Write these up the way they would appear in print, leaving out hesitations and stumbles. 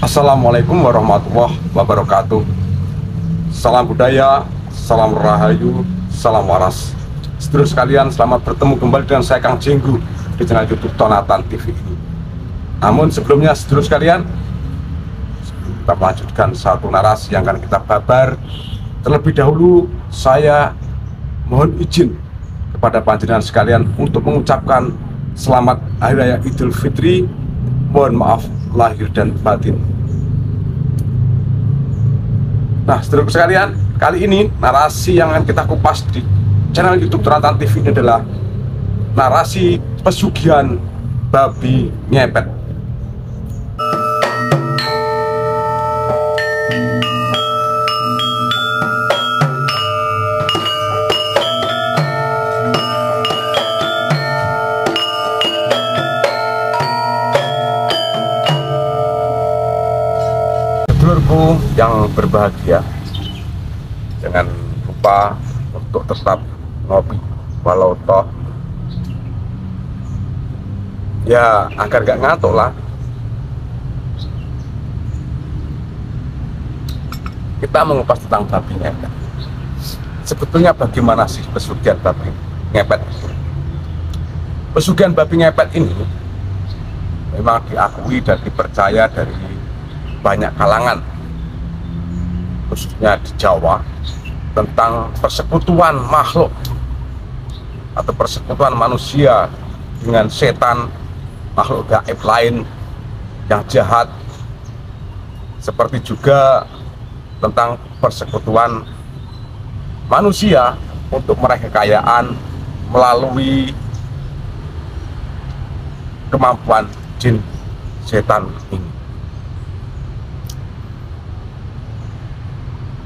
Assalamualaikum warahmatullahi wabarakatuh. Salam budaya, salam rahayu, salam waras. Sedulur sekalian, selamat bertemu kembali dengan saya Kang Jenggu di channel YouTube Tonatan TV ini. Namun sebelumnya sedulur sekalian, kita melanjutkan satu narasi yang akan kita babar. Terlebih dahulu saya mohon izin kepada panjenengan sekalian untuk mengucapkan selamat Hari Raya Idul Fitri. Mohon maaf lahir dan batin. Nah, sedulur sekalian, kali ini narasi yang akan kita kupas di channel YouTube Tonatan TV ini adalah narasi pesugihan babi ngepet. Sedulurku yang berbahagia, jangan lupa untuk tetap ngopi, walau toh ya agar gak ngantuk lah. Kita mengupas tentang babi ngepet. Sebetulnya bagaimana sih pesugihan babi ngepet? Pesugihan babi ngepet ini memang diakui dan dipercaya dari banyak kalangan, khususnya di Jawa, tentang persekutuan makhluk atau persekutuan manusia dengan setan, makhluk gaib lain yang jahat, seperti juga tentang persekutuan manusia untuk meraih kekayaan melalui kemampuan jin setan ini.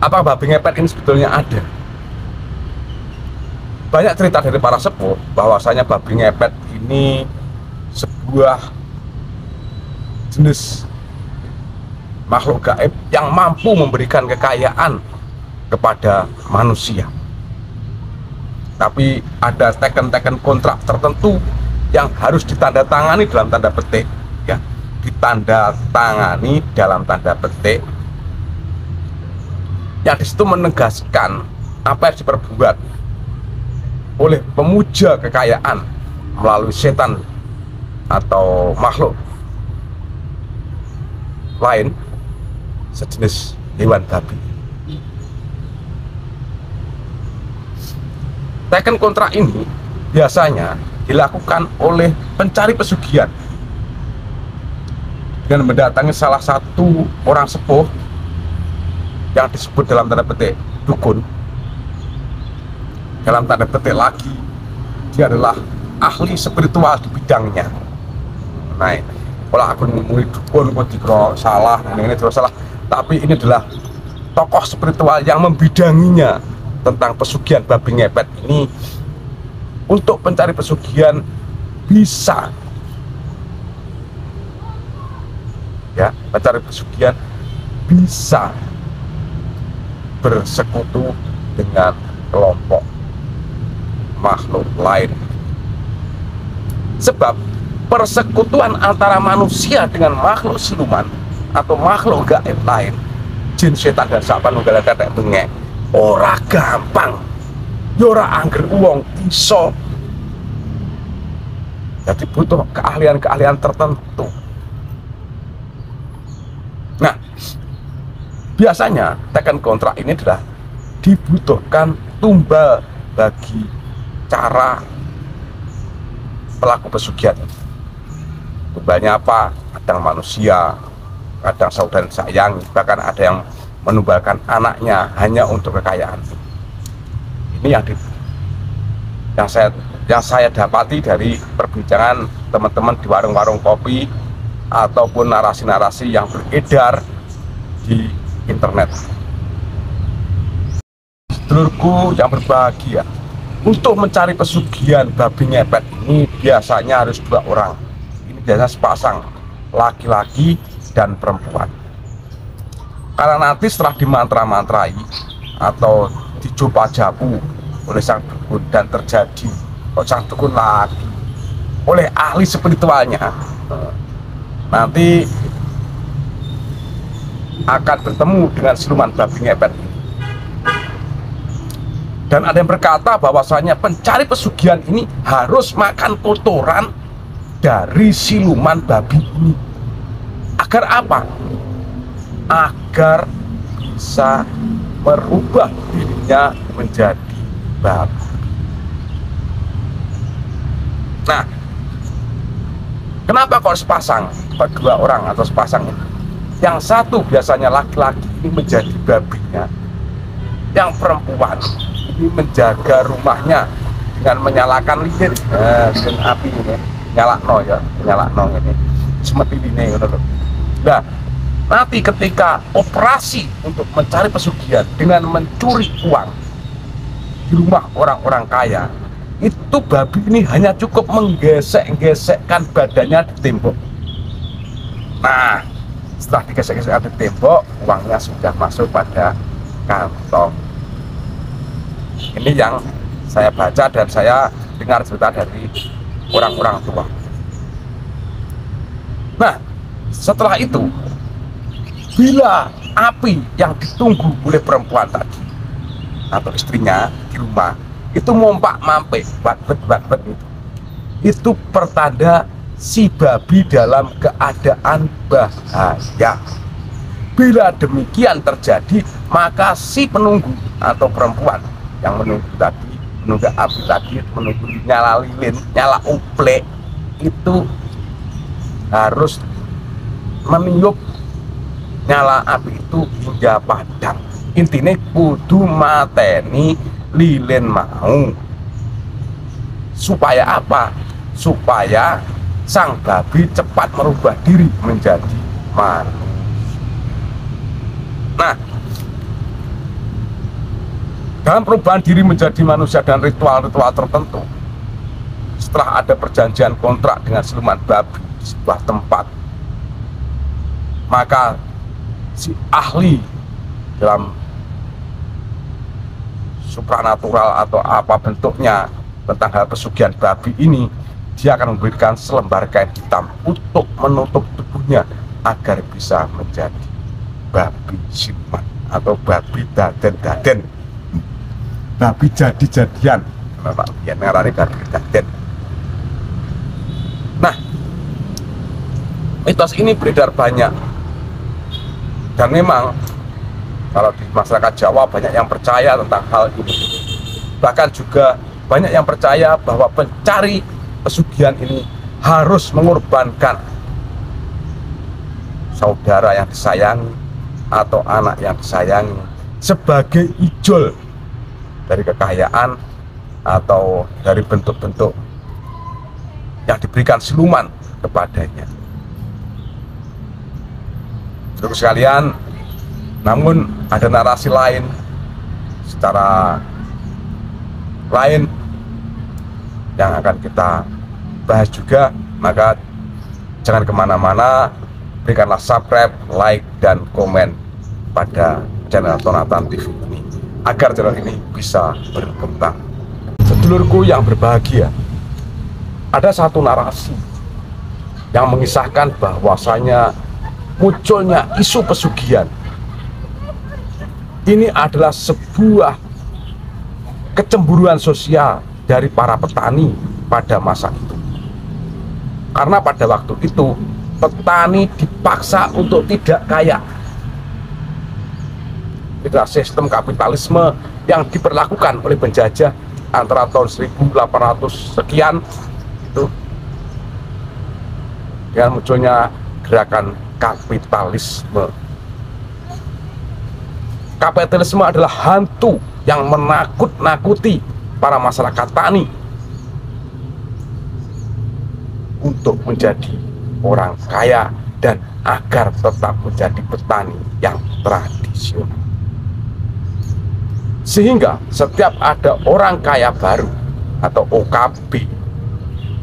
Apa babi ngepet ini sebetulnya ada? Banyak cerita dari para sepuh bahwasanya babi ngepet ini sebuah jenis makhluk gaib yang mampu memberikan kekayaan kepada manusia. Tapi ada teken-teken kontrak tertentu yang harus ditandatangani dalam tanda petik, ya, ditandatangani dalam tanda petik, yang disitu menegaskan apa yang diperbuat oleh pemuja kekayaan melalui setan atau makhluk lain sejenis hewan babi. Teken kontrak ini biasanya dilakukan oleh pencari pesugihan dengan mendatangi salah satu orang sepuh yang disebut dalam tanda petik dukun. Dalam tanda petik lagi, dia adalah ahli spiritual di bidangnya. Nah, kalau aku ngomongin dukun kok dikira salah, ini terus salah, tapi ini adalah tokoh spiritual yang membidanginya tentang pesugihan babi ngepet ini. Untuk pencari pesugihan bisa, ya, pencari pesugihan bisa bersekutu dengan kelompok makhluk lain. Sebab persekutuan antara manusia dengan makhluk siluman atau makhluk gaib lain, jin, setan, dan sapanunggal kathah bengek, ora gampang, ora angger wong iso. Jadi butuh keahlian-keahlian tertentu. Nah, biasanya teken kontrak ini adalah dibutuhkan tumbal bagi cara pelaku pesugihan. Tumbalnya apa? Kadang manusia, kadang saudara sayang, bahkan ada yang menumbalkan anaknya hanya untuk kekayaan. Ini yang saya dapati dari perbincangan teman-teman di warung-warung kopi ataupun narasi-narasi yang beredar di internet. Sedulurku yang berbahagia, untuk mencari pesugihan babi ngepet ini biasanya harus 2 orang. Ini biasanya sepasang, laki-laki dan perempuan. Karena nanti setelah dimantra-mantrai atau dicoba-jabu oleh sang dukun dan terjadi sang dukun lagi oleh ahli spiritualnya, nanti akan bertemu dengan siluman babi ngepet. Dan ada yang berkata bahwasanya pencari pesugihan ini harus makan kotoran dari siluman babi ini. Agar apa? Agar bisa merubah dirinya menjadi babi. Nah, kenapa kok sepasang, kedua orang atau sepasang ini? Yang satu biasanya laki-laki ini menjadi babinya, yang perempuan ini menjaga rumahnya dengan menyalakan lilin, api ini, nyalakno ya, nyalakno ini, seperti ini. Nah, nanti ketika operasi untuk mencari pesugihan dengan mencuri uang di rumah orang-orang kaya, itu babi ini hanya cukup menggesek-gesekkan badannya di tembok. Nah, setelah digesek-gesek di tembok, uangnya sudah masuk pada kantong. Ini yang saya baca dan saya dengar cerita dari orang-orang tua. Nah, setelah itu, bila api yang ditunggu oleh perempuan tadi atau istrinya di rumah itu mompak-mampik, bat-bat itu pertanda si babi dalam keadaan bahaya. Bila demikian terjadi, maka si penunggu atau perempuan yang menunggu tadi, menunggu api tadi, menunggu nyala lilin, nyala uplek, itu harus meniup nyala api itu hingga padam. Intinya kudu mateni lilin mau. Supaya apa? Supaya sang babi cepat merubah diri menjadi manusia. Nah, dalam perubahan diri menjadi manusia dan ritual-ritual tertentu, setelah ada perjanjian kontrak dengan siluman babi di sebuah tempat, maka si ahli dalam supranatural atau apa bentuknya tentang hal pesugihan babi ini, dia akan memberikan selembar kain hitam untuk menutup tubuhnya agar bisa menjadi babi siluman atau babi daden-daden, babi jadi-jadian. Yang ngarani babi daden. Nah, mitos ini beredar banyak, dan memang kalau di masyarakat Jawa banyak yang percaya tentang hal ini. Bahkan juga banyak yang percaya bahwa pencari pesugihan ini harus mengorbankan saudara yang disayangi atau anak yang disayangi sebagai ijol dari kekayaan atau dari bentuk-bentuk yang diberikan siluman kepadanya. Saudara sekalian, namun ada narasi lain secara lain yang akan kita bahas juga. Maka jangan kemana-mana, berikanlah subscribe, like, dan komen pada channel Tonatan TV ini agar channel ini bisa berkembang. Sedulurku yang berbahagia, ada satu narasi yang mengisahkan bahwasanya munculnya isu pesugihan ini adalah sebuah kecemburuan sosial dari para petani pada masa itu. Karena pada waktu itu petani dipaksa untuk tidak kaya. Itulah sistem kapitalisme yang diberlakukan oleh penjajah antara tahun 1800 sekian itu, dengan munculnya gerakan kapitalisme. Kapitalisme adalah hantu yang menakut-nakuti para masyarakat tani untuk menjadi orang kaya dan agar tetap menjadi petani yang tradisional. Sehingga setiap ada orang kaya baru atau OKB,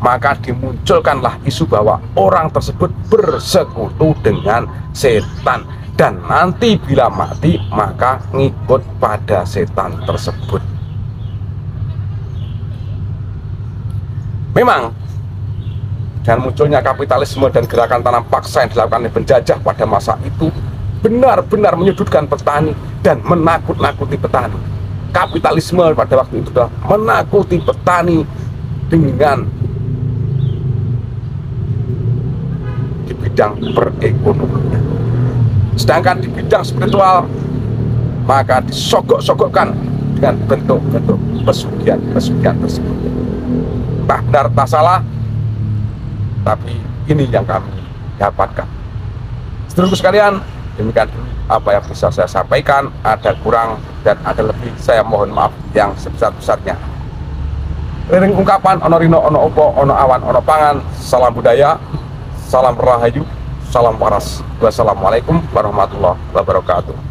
maka dimunculkanlah isu bahwa orang tersebut bersekutu dengan setan, dan nanti bila mati maka ngikut pada setan tersebut. Memang dengan munculnya kapitalisme dan gerakan tanam paksa yang dilakukan oleh penjajah pada masa itu, benar-benar menyudutkan petani dan menakut-nakuti petani. Kapitalisme pada waktu itu adalah menakuti petani dengan di bidang perekonomian. Sedangkan di bidang spiritual maka disogok-sogokkan dengan bentuk-bentuk pesugihan tersebut. Entah benar tak salah, tapi ini yang kami dapatkan. Sedulurku sekalian, demikian apa yang bisa saya sampaikan. Ada kurang dan ada lebih, saya mohon maaf yang sebesar-besarnya. Liring ungkapan ono rino ono opo ono awan ono pangan. Salam budaya, salam rahayu, salam waras. Wassalamualaikum warahmatullahi wabarakatuh.